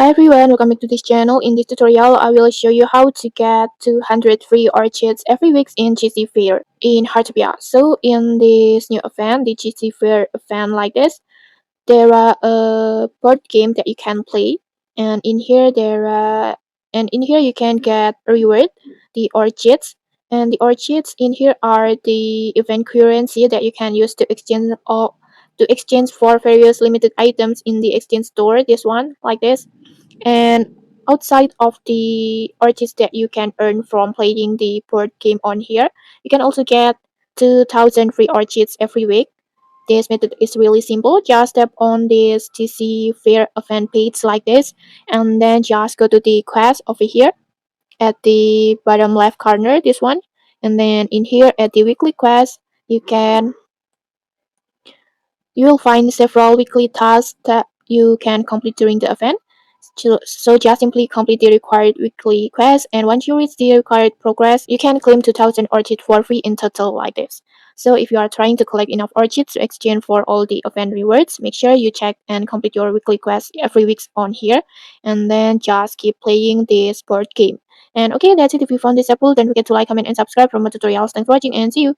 Hi everyone, welcome back to this channel. In this tutorial, I will show you how to get 200 free orchids every week in Qixi Fair in Heartopia. So in this new event, the Qixi Fair event like this, there are a board game that you can play, and in here you can get reward, the orchids, and the orchids in here are the event currency that you can use to exchange for various limited items in the exchange store. This one like this. And outside of the orchids that you can earn from playing the board game on here, you can also get 2,000 free orchids every week. This method is really simple. Just tap on this TC Fair event page like this, and then just go to the quest over here at the bottom left corner, this one. And then in here at the weekly quest, you will find several weekly tasks that you can complete during the event. So just simply complete the required weekly quest, and once you reach the required progress, you can claim 2,000 orchids for free in total like this. So if you are trying to collect enough orchids to exchange for all the event rewards, make sure you check and complete your weekly quest every week on here, and then just keep playing this board game. And okay, that's it. If you found this helpful, don't forget to like, comment, and subscribe for more tutorials. Thanks for watching, and see you.